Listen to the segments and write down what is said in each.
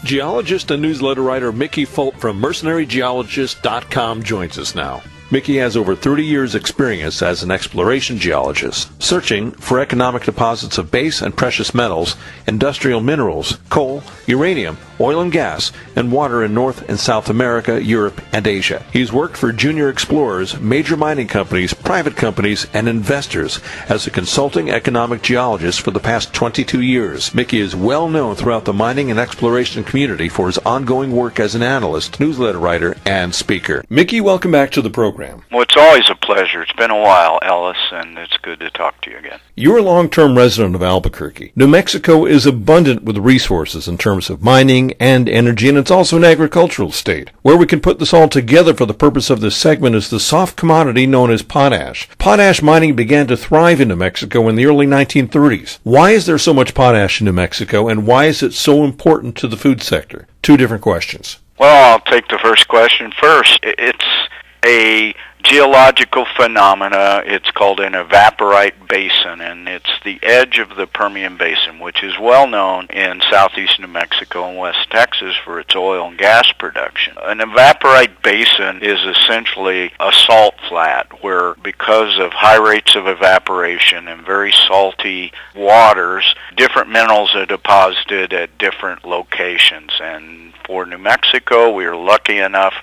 Geologist and newsletter writer Mickey Fulp from mercenarygeologist.com joins us now. Mickey has over 30 years' experience as an exploration geologist, searching for economic deposits of base and precious metals, industrial minerals, coal, uranium, oil and gas, and water in North and South America, Europe, and Asia. He's worked for junior explorers, major mining companies, private companies, and investors as a consulting economic geologist for the past 22 years. Mickey is well known throughout the mining and exploration community for his ongoing work as an analyst, newsletter writer, and speaker. Mickey, welcome back to the program. Well, it's always a pleasure. It's been a while, Ellis, and it's good to talk to you again. You're a long-term resident of Albuquerque. New Mexico is abundant with resources in terms of mining and energy, and it's also an agricultural state. Where we can put this all together for the purpose of this segment is the soft commodity known as potash. Potash mining began to thrive in New Mexico in the early 1930s. Why is there so much potash in New Mexico, and why is it so important to the food sector? Two different questions. Well, I'll take the first question first. It's a geological phenomena. It's called an evaporite basin, and it's the edge of the Permian Basin, which is well known in southeast New Mexico and West Texas for its oil and gas production. An evaporite basin is essentially a salt flat where, because of high rates of evaporation and very salty waters, different minerals are deposited at different locations. And for New Mexico, we are lucky enough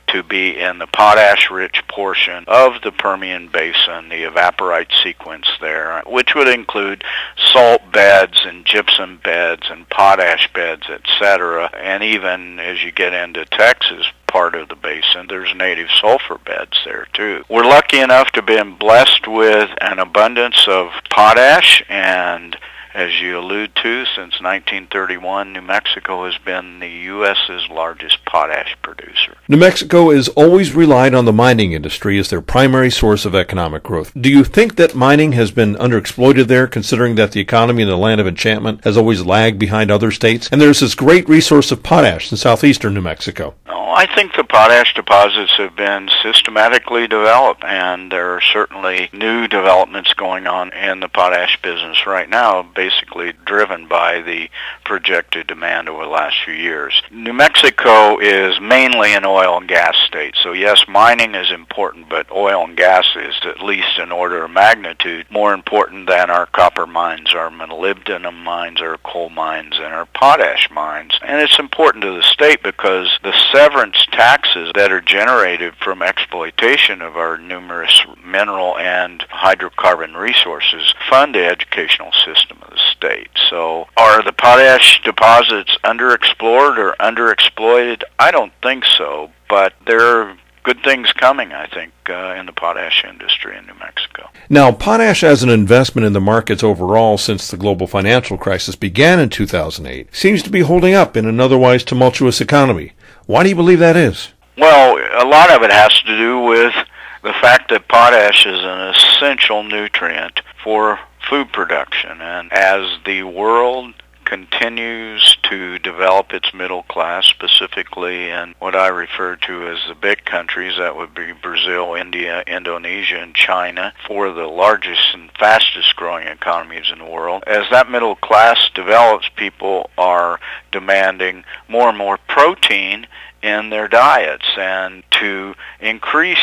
to be in the potash-rich portion of the Permian Basin, the evaporite sequence there, which would include salt beds and gypsum beds and potash beds, etc. And even as you get into Texas, part of the basin, there's native sulfur beds there too. We're lucky enough to be blessed with an abundance of potash, and as you allude to, since 1931, New Mexico has been the U.S.'s largest potash producer. New Mexico has always relied on the mining industry as their primary source of economic growth. Do you think that mining has been underexploited there, considering that the economy in the land of enchantment has always lagged behind other states, and there's this great resource of potash in southeastern New Mexico? I think the potash deposits have been systematically developed, and there are certainly new developments going on in the potash business right now, basically driven by the projected demand over the last few years. New Mexico is mainly an oil and gas state, so yes, mining is important, but oil and gas is at least an order of magnitude more important than our copper mines, our molybdenum mines, our coal mines, and our potash mines. And it's important to the state because the severance taxes that are generated from exploitation of our numerous mineral and hydrocarbon resources fund the educational system of the state. So are the potash deposits underexplored or underexploited? I don't think so, but there are good things coming, I think, in the potash industry in New Mexico. Now, potash as an investment in the markets overall since the global financial crisis began in 2008 seems to be holding up in an otherwise tumultuous economy. Why do you believe that is? Well, a lot of it has to do with the fact that potash is an essential nutrient for food production. And as the world continues to develop its middle class, specifically in what I refer to as the big countries, that would be Brazil, India, Indonesia, and China, four of the largest and fastest growing economies in the world. As that middle class develops, people are demanding more and more protein in their diets, and to increase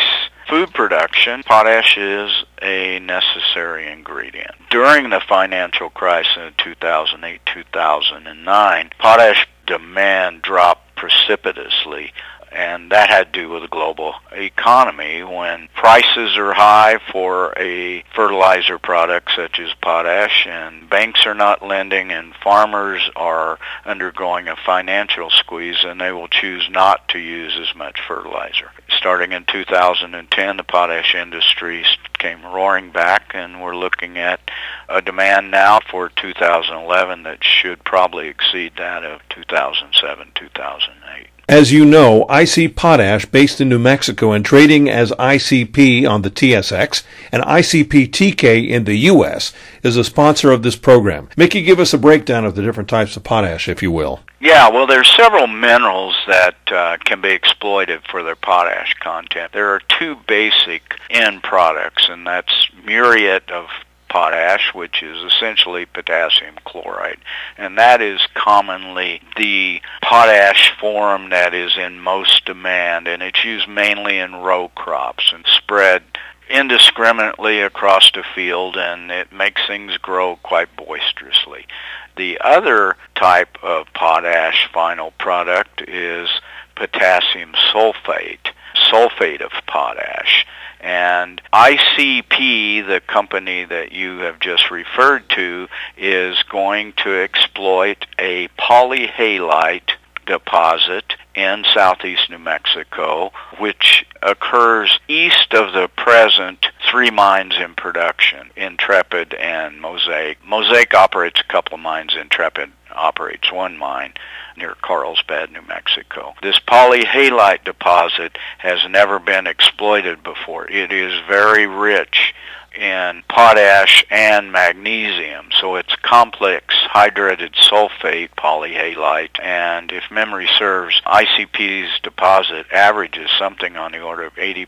food production, potash is a necessary ingredient. During the financial crisis in 2008-2009, potash demand dropped precipitously, and that had to do with the global economy. When prices are high for a fertilizer product such as potash, and banks are not lending, and farmers are undergoing a financial squeeze, and they will choose not to use as much fertilizer. Starting in 2010, the potash industry came roaring back, and we're looking at a demand now for 2011 that should probably exceed that of 2007-2008. As you know, IC Potash, based in New Mexico and trading as ICP on the TSX and ICP-TK in the U.S., is a sponsor of this program. Mickey, give us a breakdown of the different types of potash, if you will. Yeah, well, there's several minerals that can be exploited for their potash content. There are two basic end products, and that's muriate of potash, which is essentially potassium chloride. And that is commonly the potash form that is in most demand, and it's used mainly in row crops and spread indiscriminately across the field, and it makes things grow quite boisterously. The other type of potash final product is potassium sulfate, sulfate of potash. And ICP, the company that you have just referred to, is going to exploit a polyhalite deposit in southeast New Mexico, which occurs east of the present three mines in production, Intrepid and Mosaic. Mosaic operates a couple of mines. Intrepid operates one mine near Carlsbad, New Mexico. This polyhalite deposit has never been exploited before. It is very rich in potash and magnesium, so it's complex hydrated sulfate polyhalite, and if memory serves, ICP's deposit averages something on the order of 80%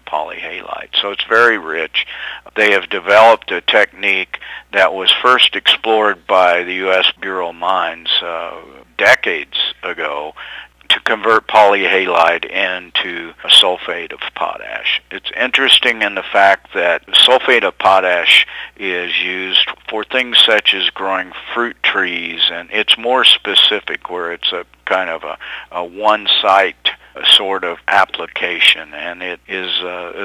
polyhalite, so it's very rich. They have developed a technique that was first explored by the U.S. Bureau of Mines decades ago to convert polyhalite into a sulfate of potash. It's interesting in the fact that sulfate of potash is used for things such as growing fruit trees, and it's more specific where it's a kind of a one-site sort of application, and it is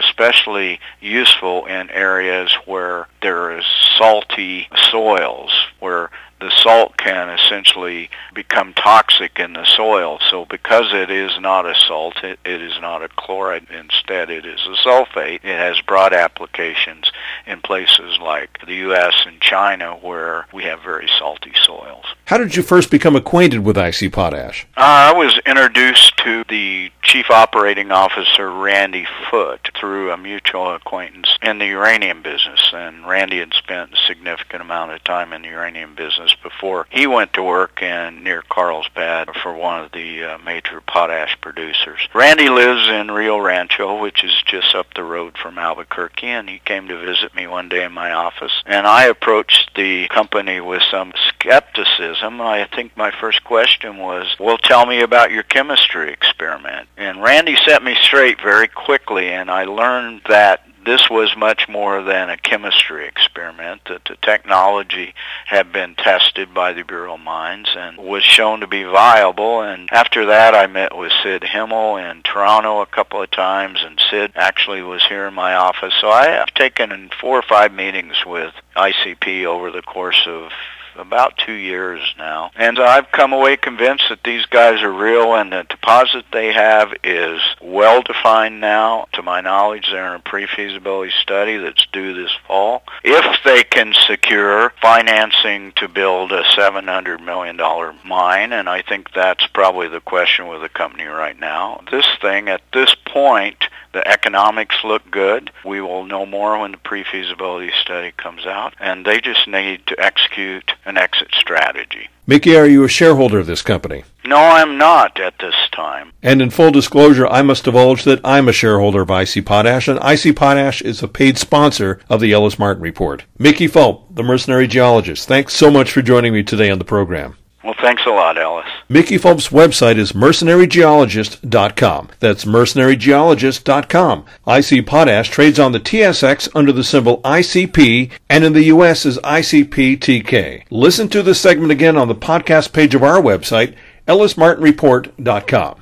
especially useful in areas where there is salty soils, where the salt can essentially become toxic in the soil. So because it is not a salt, it is not a chloride, instead it is a sulfate. It has broad applications in places like the U.S. and China where we have very salty soils. How did you first become acquainted with IC Potash? I was introduced to the Chief Operating Officer, Randy Foote, through a mutual acquaintance in the uranium business, and Randy had spent a significant amount of time in the uranium business before he went to work near Carlsbad for one of the major potash producers. Randy lives in Rio Rancho, which is just up the road from Albuquerque, and he came to visit me one day in my office, and I approached the company with some skepticism. I think my first question was, well, tell me about your chemistry experiment. And Randy set me straight very quickly, and I learned that this was much more than a chemistry experiment, that the technology had been tested by the Bureau of Mines and was shown to be viable. And after that, I met with Sid Himmel in Toronto a couple of times, and Sid actually was here in my office. So I have taken 4 or 5 meetings with ICP over the course of about 2 years now, and I've come away convinced that these guys are real, and the deposit they have is well defined now. To my knowledge, they're in a pre-feasibility study that's due this fall. If they can secure financing to build a $700 million mine, and I think that's probably the question with the company right now, this thing at this point, the economics look good. We will know more when the pre-feasibility study comes out, and they just need to execute an exit strategy. Mickey, are you a shareholder of this company? No, I'm not at this time. And in full disclosure, I must divulge that I'm a shareholder of IC Potash, and IC Potash is a paid sponsor of the Ellis Martin Report. Mickey Fulp, the mercenary geologist, thanks so much for joining me today on the program. Well, thanks a lot, Ellis. Mickey Fulp's website is mercenarygeologist.com. That's mercenarygeologist.com. IC Potash trades on the TSX under the symbol ICP, and in the U.S. is ICPTK. Listen to this segment again on the podcast page of our website, ellismartinreport.com.